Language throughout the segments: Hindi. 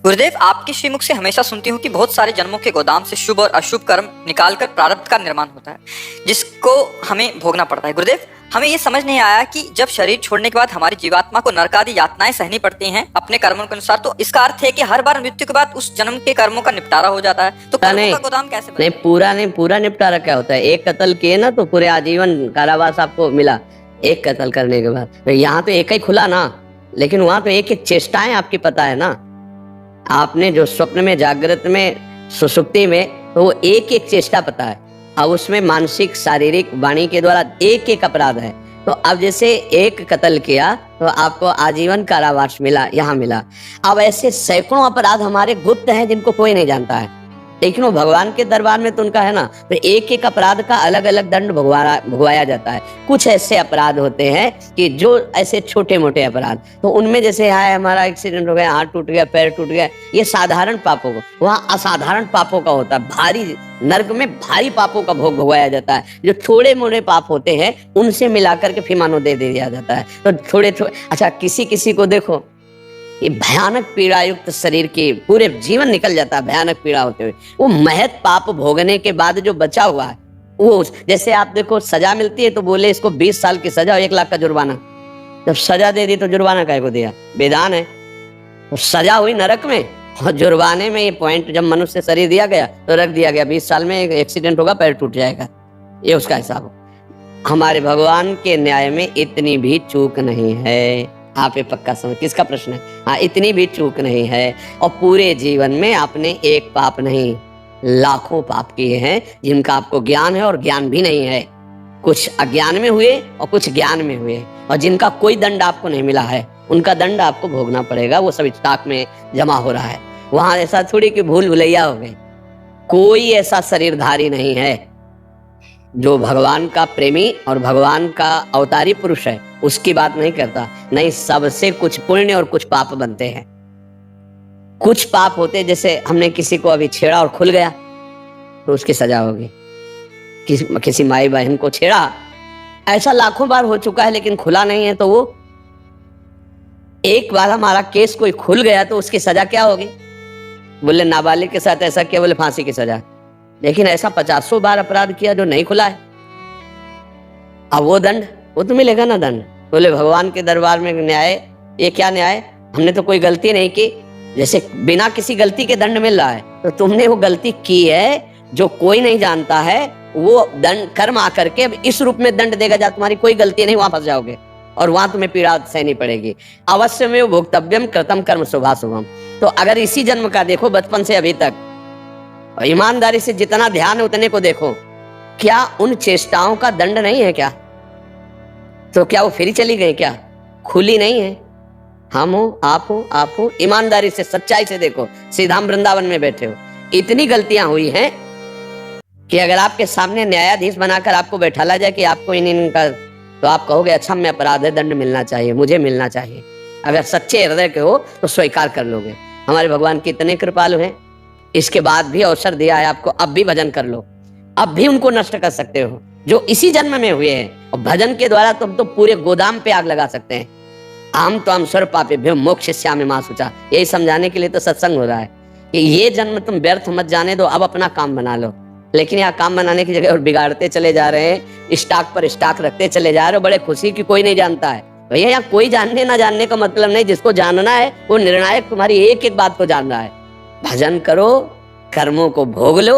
गुरुदेव, आपके श्रीमुख से हमेशा सुनती हूँ कि बहुत सारे जन्मों के गोदाम से शुभ और अशुभ कर्म निकालकर प्रारब्ध का निर्माण होता है, जिसको हमें भोगना पड़ता है। गुरुदेव, हमें ये समझ नहीं आया कि जब शरीर छोड़ने के बाद हमारी जीवात्मा को नरकादि यातनाएं सहनी पड़ती हैं अपने कर्मों के अनुसार, तो इसका अर्थ है कि हर बार मृत्यु के बाद उस जन्म के कर्मों का निपटारा हो जाता है। तो कर्मों का गोदाम कैसे नहीं, पूरा निपटारा क्या होता है? एक कत्ल किए ना तो पूरे आजीवन कारावास आपको मिला एक कत्ल करने के बाद। तो यहाँ तो एक ही खुला ना, लेकिन वहां तो एक एक चेष्टाएं आपकी पता है ना। आपने जो स्वप्न में, जागृत में, सुसुप्ति में, तो वो एक एक चेष्टा पता है। अब उसमें मानसिक, शारीरिक, वाणी के द्वारा एक एक अपराध है। तो अब जैसे एक कत्ल किया तो आपको आजीवन कारावास मिला, यहाँ मिला। अब ऐसे सैकड़ों अपराध हमारे गुप्त हैं जिनको कोई नहीं जानता है, लेकिन वो भगवान के दरबार में तो उनका है ना। तो एक एक अपराध का अलग अलग दंड भुगवाया जाता है। कुछ ऐसे अपराध होते हैं कि जो ऐसे छोटे मोटे अपराध, तो उनमें जैसे है हमारा एक्सीडेंट हो गया, हाथ टूट गया, पैर टूट गया, ये साधारण पापों को, वहाँ असाधारण पापों का होता है। भारी नर्क में भारी पापों का भोग भुगवाया जाता है। जो थोड़े मोटे पाप होते हैं उनसे मिलाकर के फिर दे दिया जाता है। तो थोड़े थोड़े, अच्छा किसी को देखो ये भयानक पीड़ा युक्त शरीर की पूरे जीवन निकल जाता है भयानक पीड़ा होते हुए। वो महत पाप भोगने के बाद जो बचा हुआ है, वो जैसे आप देखो सजा मिलती है तो बोले इसको 20 साल की सजा और 1 लाख का जुर्माना। जब सजा दे दी तो जुर्माना काहे को दिया? बेदान है। तो सजा हुई नरक में और जुर्माने में ये पॉइंट जब मनुष्य शरीर दिया गया तो रख दिया गया 20 साल में एक्सीडेंट होगा, पैर टूट जाएगा, ये उसका हिसाब। हमारे भगवान के न्याय में इतनी भी चूक नहीं है। आप ये पक्का समझ, किसका प्रश्न है? हाँ, इतनी भी चूक नहीं है। और पूरे जीवन में आपने एक पाप नहीं, लाखों पाप किए हैं जिनका आपको ज्ञान है और ज्ञान भी नहीं है। कुछ अज्ञान में हुए और कुछ ज्ञान में हुए, और जिनका कोई दंड आपको नहीं मिला है उनका दंड आपको भोगना पड़ेगा। वो सब स्टॉक में जमा हो रहा है। वहां ऐसा थोड़ी कि भूल भुलैया हो गई। कोई ऐसा शरीरधारी नहीं है जो भगवान का प्रेमी और भगवान का अवतारी पुरुष है, उसकी बात नहीं करता। नहीं, सबसे कुछ पुण्य और कुछ पाप बनते हैं। कुछ पाप होते, जैसे हमने किसी को अभी छेड़ा और खुल गया तो उसकी सजा होगी। किसी माई बहन को छेड़ा, ऐसा लाखों बार हो चुका है लेकिन खुला नहीं है, तो वो एक बार हमारा केस कोई खुल गया तो उसकी सजा क्या होगी? बोले नाबालिग के साथ ऐसा किया, बोले फांसी की सजा। लेकिन ऐसा 50 बार अपराध किया जो नहीं खुला है, अब वो दंड, वो तो मिलेगा ना दंड। बोले भगवान के दरबार में न्याय, ये क्या न्याय? हमने तो कोई गलती नहीं की, जैसे बिना किसी गलती के दंड मिल रहा है, तो तुमने वो गलती की है जो कोई नहीं जानता है, वो दंड कर्म आकर के इस रूप में दंड देगा जा तुम्हारी कोई गलती नहीं, वहां फंस जाओगे और वहां तुम्हें पीड़ा सहनी पड़ेगी। अवश्य में भोक्तव्यम कृतम कर्म शुभाशुभम। तो अगर इसी जन्म का देखो, बचपन से अभी तक, और ईमानदारी से जितना ध्यान है उतने को देखो, क्या उन चेष्टाओं का दंड नहीं है क्या? तो क्या वो फिर चली गई क्या? खुली नहीं है। हम हो, आप हो, ईमानदारी से, सच्चाई से देखो। सीधा हम वृंदावन में बैठे हो, इतनी गलतियां हुई हैं कि अगर आपके सामने न्यायाधीश बनाकर आपको बैठाला जाए कि आपको इनका, तो आप कहोगे अच्छा मैं अपराध है, दंड मिलना चाहिए, मुझे मिलना चाहिए। अगर सच्चे हृदय के हो तो स्वीकार कर लोगे। हमारे भगवान कितने कृपालु हैं, इसके बाद भी अवसर दिया है आपको, अब भी भजन कर लो, अब भी उनको नष्ट कर सकते हो जो इसी जन्म में हुए हैं। और भजन के द्वारा तुम तो पूरे गोदाम पे आग लगा सकते हैं। आम तो हम स्वर पापे भ्यो मोक्ष श्यामे मां सुचा, यही समझाने के लिए तो सत्संग हो रहा है कि ये जन्म तुम व्यर्थ मत जाने दो, अब अपना काम बना लो। लेकिन यहाँ काम बनाने की जगह और बिगाड़ते चले जा रहे हैं, स्टॉक पर स्टॉक रखते चले जा रहे हो, बड़े खुशी की कोई नहीं जानता है। भैया यहाँ कोई जानने ना जानने का मतलब नहीं, जिसको जानना है वो निर्णायक तुम्हारी एक एक बात को जान रहा है। भजन करो, कर्मों को भोग लो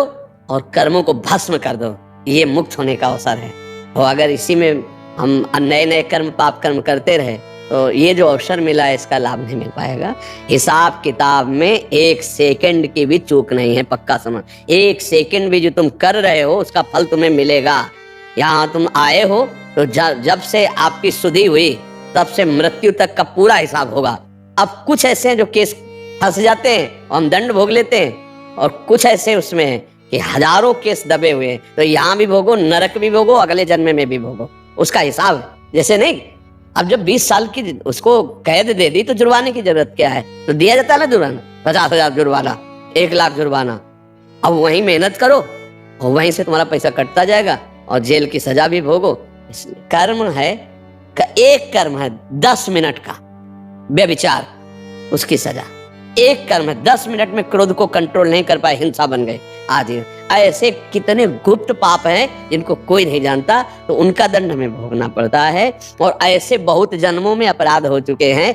और कर्मों को भस्म कर दो, ये मुक्त होने का अवसर है। और अगर इसी में हम नए नए कर्म, पाप कर्म करते रहे तो ये जो अवसर मिला है इसका लाभ नहीं मिल पाएगा। हिसाब किताब में 1 सेकंड की भी चूक नहीं है, पक्का समझ। 1 सेकंड भी जो तुम कर रहे हो उसका फल तुम्हें मिलेगा। यहाँ तुम आए हो तो जब से आपकी सुधि हुई तब से मृत्यु तक का पूरा हिसाब होगा। अब कुछ ऐसे हैं जो केस फंस जाते हैं और हम दंड भोग लेते हैं, और कुछ ऐसे उसमें है कि हजारों केस दबे हुए हैं, तो यहाँ भी भोगो, नरक भी भोगो, अगले जन्म में भी भोगो, उसका हिसाब है। जैसे नहीं, अब जब 20 साल की उसको कैद दे दी तो जुर्माने की जरूरत क्या है? तो दिया जाता है ना जुर्माना, 50,000 जुर्माना, 1 लाख जुर्माना। अब वहीं मेहनत करो और वहीं से तुम्हारा पैसा कटता जाएगा और जेल की सजा भी भोगो। कर्म है, एक कर्म है 10 मिनट का व्यभिचार, उसकी सजा एक कर्म है, 10 मिनट में क्रोध को कंट्रोल नहीं कर पाए, हिंसा बन गए आदि। ऐसे कितने गुप्त पाप हैं जिनको कोई नहीं जानता, तो उनका दंड हमें भोगना पड़ता है। और ऐसे बहुत जन्मों में अपराध हो चुके हैं,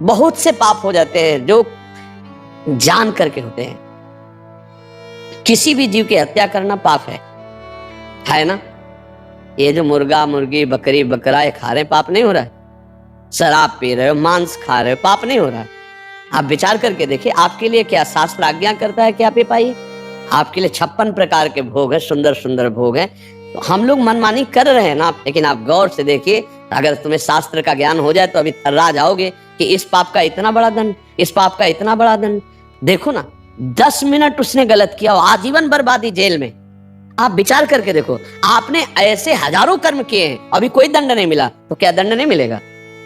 बहुत से पाप हो जाते हैं जो जान करके होते हैं। किसी भी जीव की हत्या करना पाप है ना? ये जो मुर्गा मुर्गी बकरी बकरा ये खा रहे, पाप नहीं हो रहा है? शराब पी रहे हो, मांस खा रहे हो, पाप नहीं हो रहा है? आप विचार करके देखिए, आपके लिए क्या शास्त्र आज्ञा करता है कि आप ये पाइए? आपके लिए 56 प्रकार के भोग है, सुंदर सुंदर भोग है। तो हम लोग मनमानी कर रहे हैं ना, लेकिन आप गौर से देखिए, अगर तुम्हें शास्त्र का ज्ञान हो जाए तो अभी थर्रा जाओगे कि इस पाप का इतना बड़ा दंड, इस पाप का इतना बड़ा दंड। देखो ना, 10 मिनट उसने गलत किया, आजीवन बर्बादी जेल में। आप विचार करके देखो, आपने ऐसे हजारों कर्म किए हैं, अभी कोई दंड नहीं मिला, तो क्या दंड नहीं मिलेगा?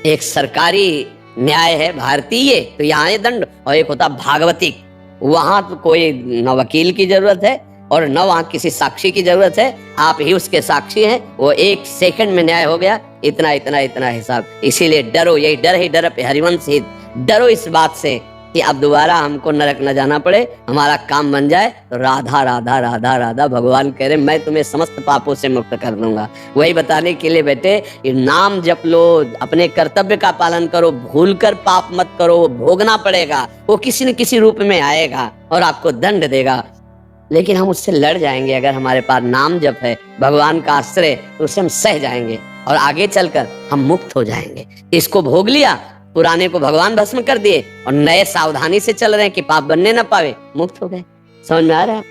एक सरकारी न्याय है भारतीय, तो यहाँ ये दंड, और एक होता भागवतिक, वहां तो कोई न वकील की जरूरत है और न वहां किसी साक्षी की जरूरत है, आप ही उसके साक्षी हैं, वो 1 सेकंड में न्याय हो गया, इतना इतना इतना हिसाब। इसीलिए डरो, यही डर ही डर पे हरिवंश ही, डरो इस बात से कि अब दोबारा हमको नरक न जाना पड़े, हमारा काम बन जाए। तो राधा राधा राधा राधा, भगवान कह रहे मैं तुम्हें समस्त पापों से मुक्त कर दूंगा। वही बताने के लिए बेटे, नाम जप लो, अपने कर्तव्य का पालन करो, भूलकर पाप मत करो, वो भोगना पड़ेगा, वो किसी न किसी रूप में आएगा और आपको दंड देगा। लेकिन हम उससे लड़ जाएंगे अगर हमारे पास नाम जप है, भगवान का आश्रय, तो उससे हम सह जाएंगे और आगे चलकर हम मुक्त हो जाएंगे। इसको भोग लिया, पुराने को भगवान भस्म कर दिए और नए सावधानी से चल रहे हैं कि पाप बनने ना पावे, मुक्त हो गए। समझ में आ रहा है?